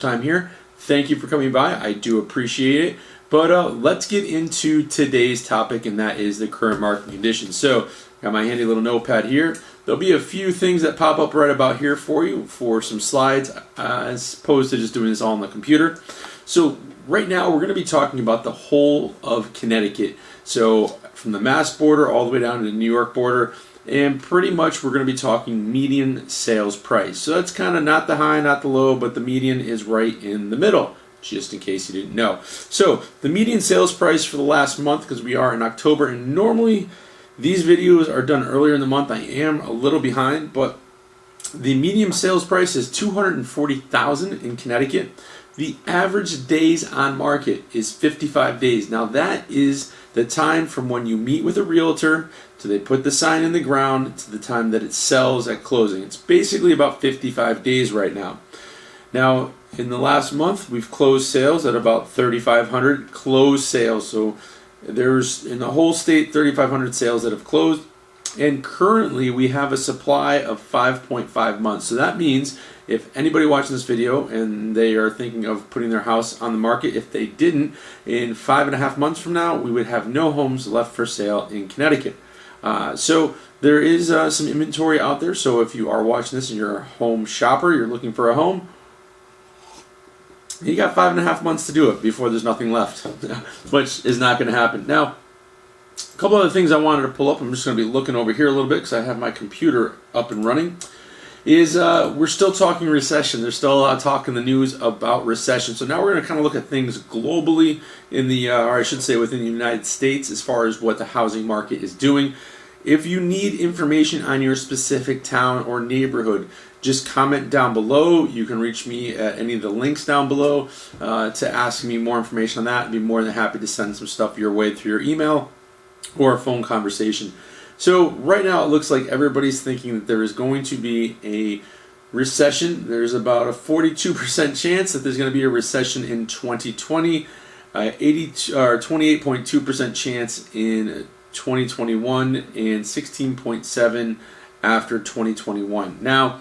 time here. Thank you for coming by. I do appreciate it. But let's get into today's topic, and that is the current market conditions. So, got my handy little notepad here. There'll be a few things that pop up right about here for you for some slides, as opposed to just doing this all on the computer. So, right now we're going to be talking about the whole of Connecticut. So, from the Mass border all the way down to the New York border. And pretty much we're going to be talking median sales price. So that's kind of not the high, not the low, but the median is right in the middle, just in case you didn't know. So the median sales price for the last month, because we are in October, and normally these videos are done earlier in the month. I am a little behind, but the median sales price is $240,000 in Connecticut. The average days on market is 55 days. Now that is the time from when you meet with a realtor to they put the sign in the ground to the time that it sells at closing. It's basically about 55 days right now. Now, in the last month, we've closed sales at about 3,500 closed sales. So there's, in the whole state, 3,500 sales that have closed. And currently, we have a supply of 5.5 months. So that means if anybody watching this video and they are thinking of putting their house on the market, if they didn't, in 5.5 months from now, we would have no homes left for sale in Connecticut. So there is some inventory out there. So if you are watching this and you're a home shopper, you're looking for a home, you got 5.5 months to do it before there's nothing left, which is not going to happen. Now, a couple other things I wanted to pull up. I'm just going to be looking over here a little bit because I have my computer up and running. We're still talking recession. There's still a lot of talk in the news about recession. So now we're going to kind of look at things globally in the, or I should say within the United States, as far as what the housing market is doing. If you need information on your specific town or neighborhood, just comment down below. You can reach me at any of the links down below to ask me more information on that. I'd be more than happy to send some stuff your way through your email or a phone conversation. So right now it looks like everybody's thinking that there is going to be a recession. There's about a 42% chance that there's going to be a recession in 2020, 28.2% chance in 2021, and 16.7% after 2021. Now,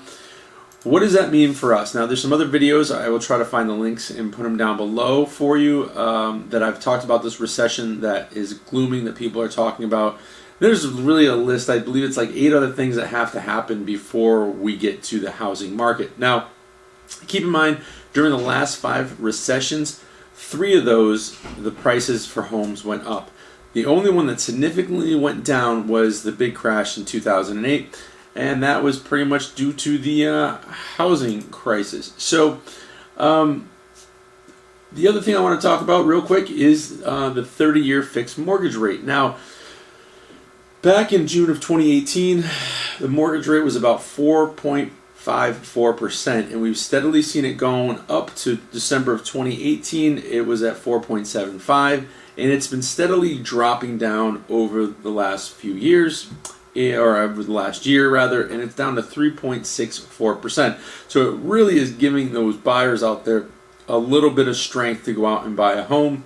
what does that mean for us? Now, there's some other videos. I will try to find the links and put them down below for you that I've talked about this recession that is glooming that people are talking about. There's really a list. I believe it's like 8 other things that have to happen before we get to the housing market. Now, keep in mind, during the last 5 recessions, 3 of those, the prices for homes went up. The only one that significantly went down was the big crash in 2008. And that was pretty much due to the housing crisis. So, the other thing I want to talk about real quick is the 30-year fixed mortgage rate. Now, back in June of 2018, the mortgage rate was about 4.54%, and we've steadily seen it going up to December of 2018. It was at 4.75%, and it's been steadily dropping down over the last few years. Or over the last year rather, and it's down to 3.64%. So it really is giving those buyers out there a little bit of strength to go out and buy a home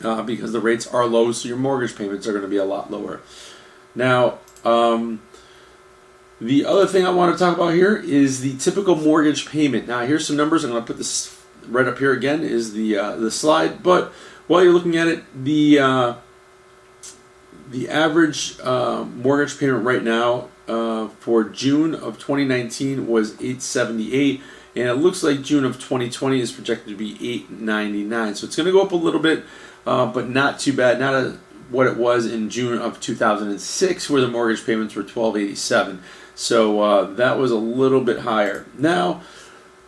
because the rates are low, so your mortgage payments are going to be a lot lower. Now, the other thing I want to talk about here is the typical mortgage payment. Now, here's some numbers. I'm going to put this right up here again is the slide, but while you're looking at it, the average mortgage payment right now for June of 2019 was $878, and it looks like June of 2020 is projected to be $899. So it's going to go up a little bit, but not too bad. Not what it was in June of 2006, where the mortgage payments were $1287. So that was a little bit higher. Now,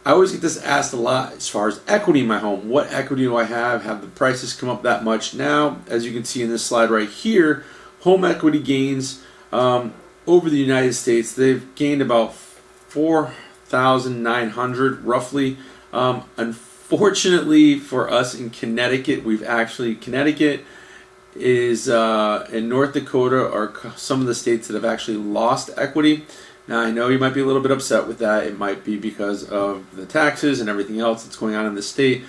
I always get this asked a lot as far as equity in my home. What equity do I have? Have the prices come up that much? Now, as you can see in this slide right here, home equity gains over the United States, they've gained about 4,900 roughly. Unfortunately for us in Connecticut, Connecticut is in North Dakota are some of the states that have actually lost equity. Now, I know you might be a little bit upset with that. It might be because of the taxes and everything else that's going on in the state.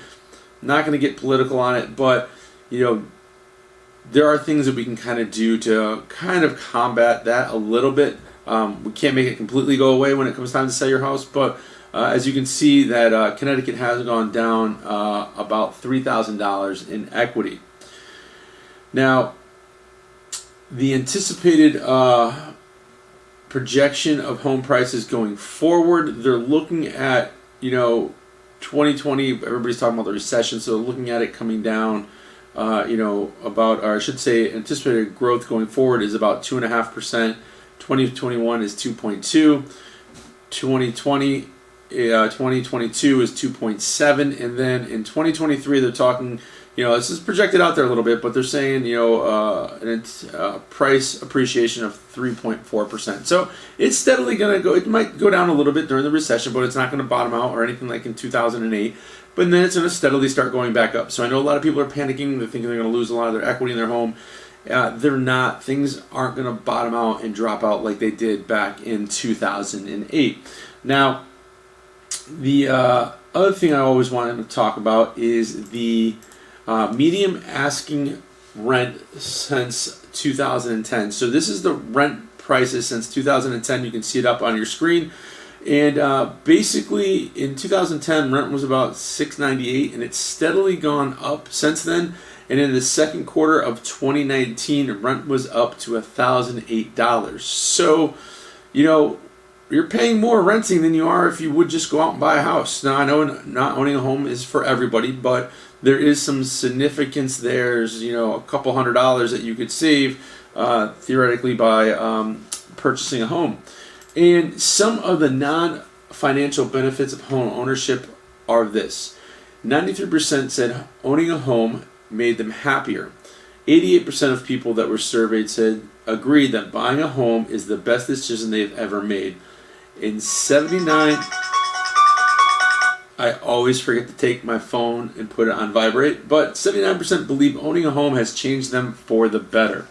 I'm not going to get political on it, but, there are things that we can kind of do to kind of combat that a little bit. We can't make it completely go away when it comes time to sell your house, but as you can see that Connecticut has gone down about $3,000 in equity. Now, the anticipated projection of home prices going forward, they're looking at, 2020, everybody's talking about the recession, so looking at it coming down, about, or I should say, anticipated growth going forward is about 2.5%. 2021 is 2.2. 2022 is 2.7, and then in 2023 they're talking, this is projected out there a little bit, but they're saying, price appreciation of 3.4%. So it's steadily going to go. It might go down a little bit during the recession, but it's not going to bottom out or anything like in 2008. But then it's going to steadily start going back up. So I know a lot of people are panicking. They're thinking they're going to lose a lot of their equity in their home. They're not. Things aren't going to bottom out and drop out like they did back in 2008. Now, the other thing I always wanted to talk about is the median asking rent since 2010. So this is the rent prices since 2010. You can see it up on your screen. And basically, in 2010, rent was about $698, and it's steadily gone up since then. And in the second quarter of 2019, rent was up to $1,008. So, you're paying more renting than you are if you would just go out and buy a house. Now, I know not owning a home is for everybody, but there is some significance there. There's, a couple $100 that you could save theoretically by purchasing a home. And some of the non-financial benefits of home ownership are this. 93% said owning a home made them happier. 88% of people that were surveyed said agreed that buying a home is the best decision they've ever made. And 79, I always forget to take my phone and put it on vibrate, but 79% believe owning a home has changed them for the better.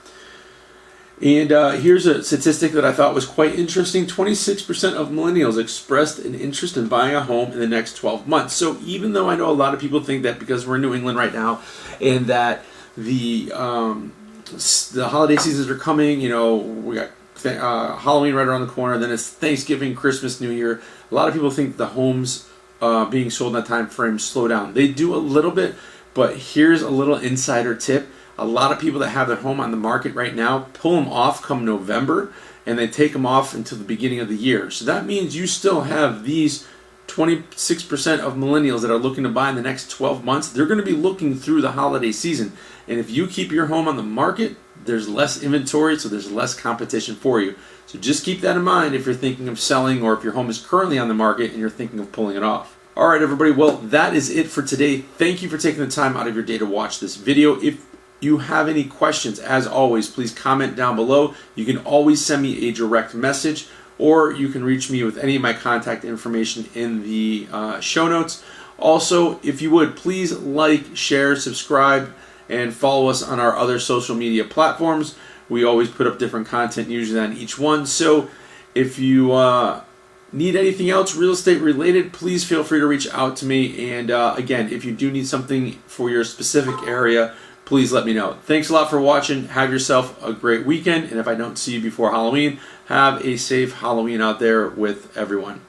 And here's a statistic that I thought was quite interesting. 26% of millennials expressed an interest in buying a home in the next 12 months. So even though I know a lot of people think that because we're in New England right now and that the holiday seasons are coming, we got Halloween right around the corner, then it's Thanksgiving, Christmas, New Year. A lot of people think the homes being sold in that time frame slow down. They do a little bit, but here's a little insider tip. A lot of people that have their home on the market right now pull them off come November, and they take them off until the beginning of the year. So that means you still have these 26% of millennials that are looking to buy in the next 12 months. They're going to be looking through the holiday season. And if you keep your home on the market, there's less inventory, so there's less competition for you. So just keep that in mind if you're thinking of selling or if your home is currently on the market and you're thinking of pulling it off. All right, everybody. Well, that is it for today. Thank you for taking the time out of your day to watch this video. If you have any questions, as always, please comment down below. You can always send me a direct message, or you can reach me with any of my contact information in the show notes. Also, if you would, please like, share, subscribe, and follow us on our other social media platforms. We always put up different content, usually on each one. So if you need anything else real estate related, please feel free to reach out to me. And again, if you do need something for your specific area, please let me know. Thanks a lot for watching. Have yourself a great weekend. And if I don't see you before Halloween, have a safe Halloween out there with everyone.